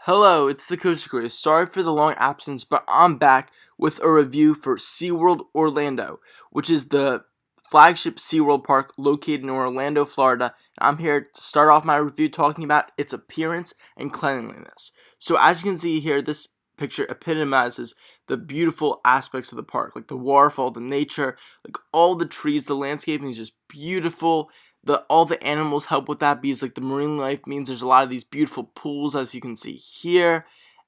Hello, it's the Coaster Crew. Sorry for the long absence, but I'm back with a review for Seaworld Orlando, which is the flagship SeaWorld park located in Orlando, Florida. I'm here to start off my review talking about its appearance and cleanliness. So as you can see here, this picture epitomizes the beautiful aspects of the park, like the waterfall, the nature, like all the trees, the landscaping is just beautiful. All the animals help with that because like the marine life means there's a lot of these beautiful pools, as you can see here,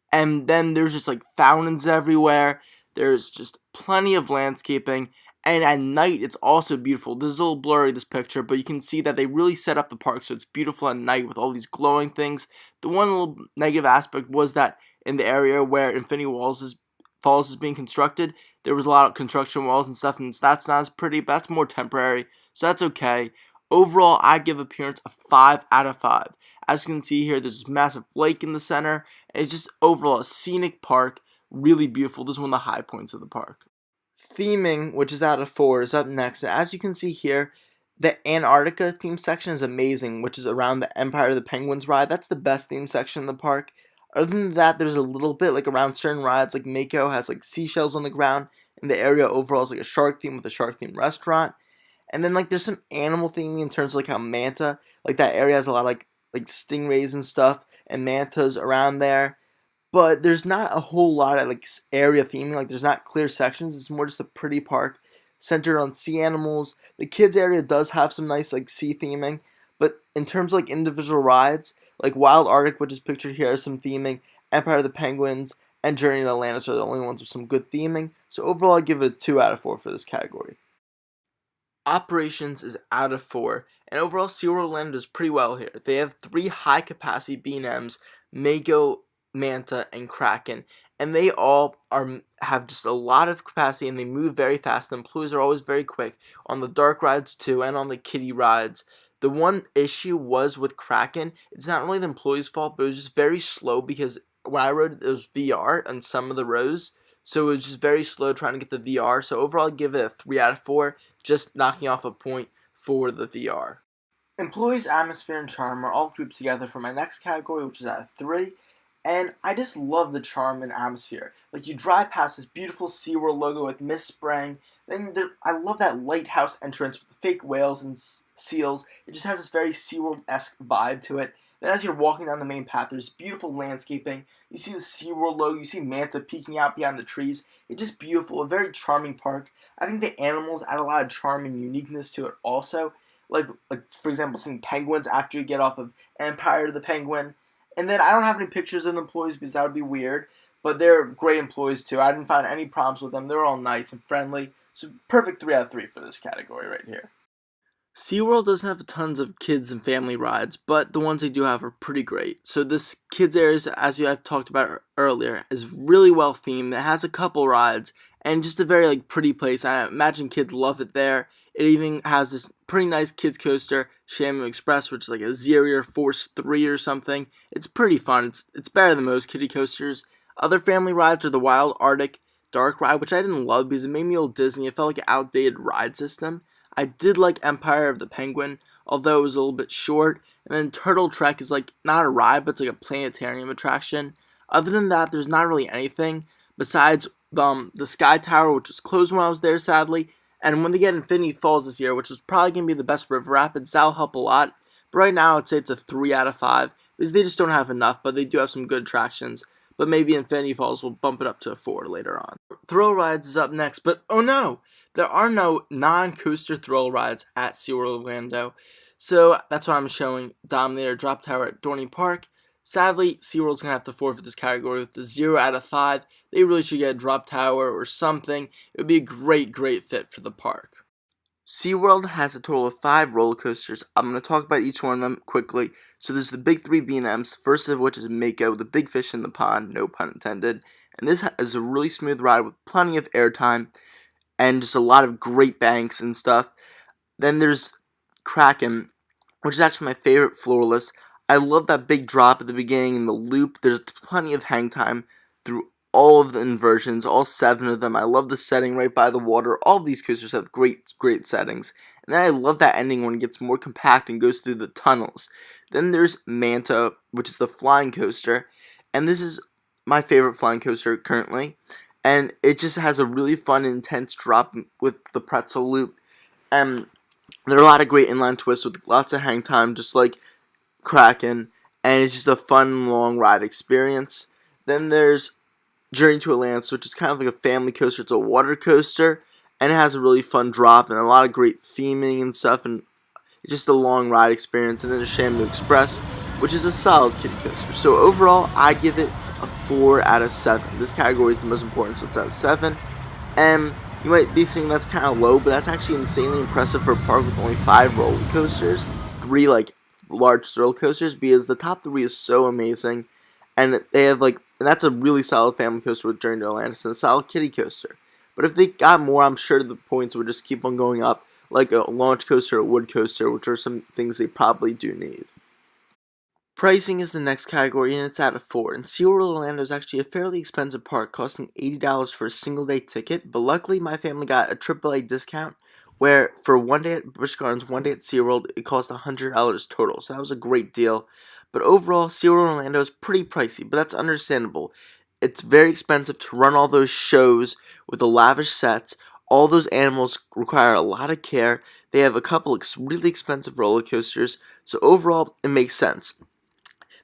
and then there's just like fountains everywhere. There's just plenty of landscaping, and at night it's also beautiful. This is a little blurry, this picture, but you can see that they really set up the park so it's beautiful at night with all these glowing things. The one little negative aspect was that in the area where Falls is being constructed, there was a lot of construction walls and stuff, and that's not as pretty, but that's more temporary, so that's okay. Overall, I'd give appearance a 5 out of 5. As you can see here, there's this massive lake in the center, and it's just overall a scenic park, really beautiful. This is one of the high points of the park. Theming, which is out of 4, is up next, and as you can see here, the Antarctica theme section is amazing, which is around the Empire of the Penguins ride. That's the best theme section in the park. Other than that, there's a little bit like around certain rides, like Mako has like seashells on the ground, and the area overall is like a shark theme with a shark themed restaurant. And then like there's some animal theming in terms of like how Manta, like that area has a lot of like stingrays and stuff and mantas around there. But there's not a whole lot of like area theming, like there's not clear sections. It's more just a pretty park centered on sea animals. The kids area does have some nice like sea theming, but in terms of like individual rides, like Wild Arctic, which is pictured here, has some theming. Empire of the Penguins and Journey to Atlantis are the only ones with some good theming. So overall, I give it a 2 out of 4 for this category. Operations is out of 4, and overall SeaWorld Orlando does pretty well here. They have 3 high-capacity B&Ms, Mako, Manta, and Kraken, and they all have just a lot of capacity, and they move very fast. The employees are always very quick on the dark rides too, and on the kiddie rides. The one issue was with Kraken. It's not really the employees' fault, but it was just very slow because when I rode it, there was VR on some of the rows. So it was just very slow trying to get the VR. So overall, I'd give it a 3 out of 4, just knocking off a point for the VR. Employees, atmosphere, and charm are all grouped together for my next category, which is at a 3. And I just love the charm and atmosphere. Like you drive past this beautiful SeaWorld logo with mist spraying. I love that lighthouse entrance with the fake whales and seals. It just has this very SeaWorld-esque vibe to it. Then as you're walking down the main path, there's beautiful landscaping. You see the SeaWorld logo, you see Manta peeking out behind the trees. It's just beautiful, a very charming park. I think the animals add a lot of charm and uniqueness to it also. Like for example, seeing penguins after you get off of Empire of the Penguin. And then I don't have any pictures of the employees because that would be weird. But they're great employees too. I didn't find any problems with them. They're all nice and friendly. So perfect 3 out of 3 for this category right here. SeaWorld doesn't have tons of kids and family rides, but the ones they do have are pretty great. So this kids area, as I've talked about earlier, is really well themed. It has a couple rides and just a very pretty place. I imagine kids love it there. It even has this pretty nice kids coaster, Shamu Express, which is like a Zero Force 3 or something. It's pretty fun. It's better than most kiddie coasters. Other family rides are the Wild Arctic Dark Ride, which I didn't love because it made me a little dizzy. It felt like an outdated ride system. I did like Empire of the Penguin, although it was a little bit short. And then Turtle Trek is like not a ride, but it's like a planetarium attraction. Other than that, there's not really anything besides the Sky Tower, which was closed when I was there, sadly. And when they get Infinity Falls this year, which is probably going to be the best river rapids, that'll help a lot. But right now, I'd say it's a 3 out of 5 because they just don't have enough, but they do have some good attractions. But maybe Infinity Falls will bump it up to a 4 later on. Thrill Rides is up next, but oh no! There are no non-coaster thrill rides at SeaWorld Orlando, so that's why I'm showing Dominator Drop Tower at Dorney Park. Sadly, SeaWorld's going to have to forfeit this category with the 0 out of 5. They really should get a drop tower or something. It would be a great fit for the park. SeaWorld has a total of 5 roller coasters. I'm going to talk about each one of them quickly. So there's the big 3 B&Ms, first of which is Mako, the big fish in the pond, no pun intended. And this is a really smooth ride with plenty of airtime and just a lot of great banks and stuff. Then there's Kraken, which is actually my favorite floorless. I love that big drop at the beginning and the loop. There's plenty of hang time through all of the inversions, all 7 of them. I love the setting right by the water. All of these coasters have great settings. And then I love that ending when it gets more compact and goes through the tunnels. Then there's Manta, which is the flying coaster. and this is my favorite flying coaster currently, and it just has a really fun, intense drop with the pretzel loop, and there are a lot of great inline twists with lots of hang time, just like Kraken, and it's just a fun, long ride experience. Then there's Journey to Atlantis, which is kind of like a family coaster. It's a water coaster, and it has a really fun drop and a lot of great theming and stuff, and it's just a long ride experience. And then there's Shamu Express, which is a solid kiddie coaster. So overall, I give it a 4 out of 7. This category is the most important, so it's at 7. And you might be thinking that's kind of low, but that's actually insanely impressive for a park with only 5 roller coasters, 3 like large thrill coasters, because the top 3 is so amazing, and they have and that's a really solid family coaster with Journey to Atlantis and a solid kiddie coaster. But if they got more, I'm sure the points would just keep on going up, like a launch coaster or a wood coaster, which are some things they probably do need. Pricing is the next category, and it's at a 4. And Seaworld Orlando is actually a fairly expensive park, costing $80 for a single day ticket. But luckily, my family got a AAA discount, where for one day at Busch Gardens, one day at Seaworld, it cost $100 total. So that was a great deal. But overall, Seaworld Orlando is pretty pricey, but that's understandable. It's very expensive to run all those shows with the lavish sets. All those animals require a lot of care. They have a couple really expensive roller coasters. So overall, it makes sense.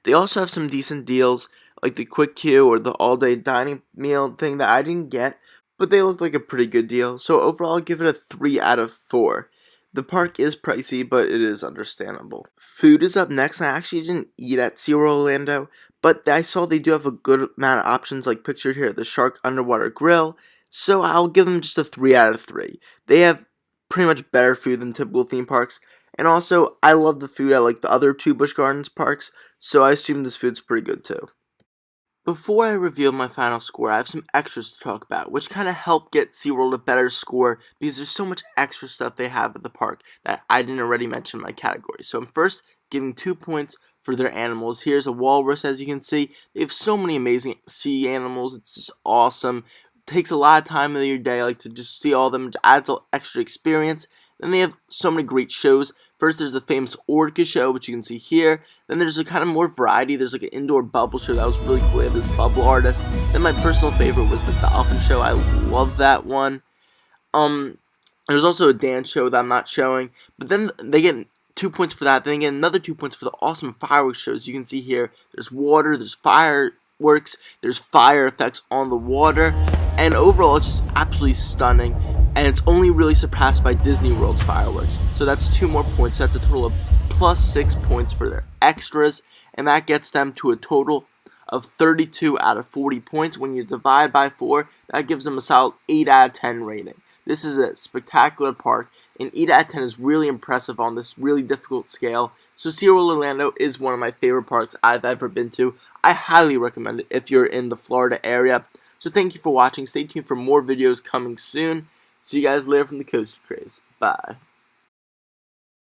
They also have some decent deals, like the quick queue or the all-day dining meal thing that I didn't get, but they look like a pretty good deal. So overall, I'll give it a 3 out of 4. The park is pricey, but it is understandable. Food is up next, and I actually didn't eat at SeaWorld Orlando, but I saw they do have a good amount of options, like pictured here, the Shark Underwater Grill, so I'll give them just a 3 out of 3. They have pretty much better food than typical theme parks, and also, I love the food at like the other 2 Busch Gardens parks, so I assume this food's pretty good too. Before I reveal my final score, I have some extras to talk about, which kind of help get SeaWorld a better score because there's so much extra stuff they have at the park that I didn't already mention in my category. So I'm first giving 2 points for their animals. Here's a walrus, as you can see. They have so many amazing sea animals. It's just awesome. It takes a lot of time of your day to just see all of them. It adds an extra experience. Then they have so many great shows. First, there's the famous Orca show, which you can see here. Then there's a kind of more variety. There's like an indoor bubble show that was really cool. They have this bubble artist. Then my personal favorite was the dolphin show. I love that one. There's also a dance show that I'm not showing. But then they get 2 points for that. Then they get another 2 points for the awesome fireworks shows. You can see here, there's water, there's fireworks, there's fire effects on the water. And overall, it's just absolutely stunning. And it's only really surpassed by Disney World's fireworks. So that's 2 more points. That's a total of plus 6 points for their extras. And that gets them to a total of 32 out of 40 points. When you divide by 4, that gives them a solid 8 out of 10 rating. This is a spectacular park, and 8 out of 10 is really impressive on this really difficult scale. So SeaWorld Orlando is one of my favorite parks I've ever been to. I highly recommend it if you're in the Florida area. So thank you for watching. Stay tuned for more videos coming soon. See you guys later from the Coaster Craze. Bye.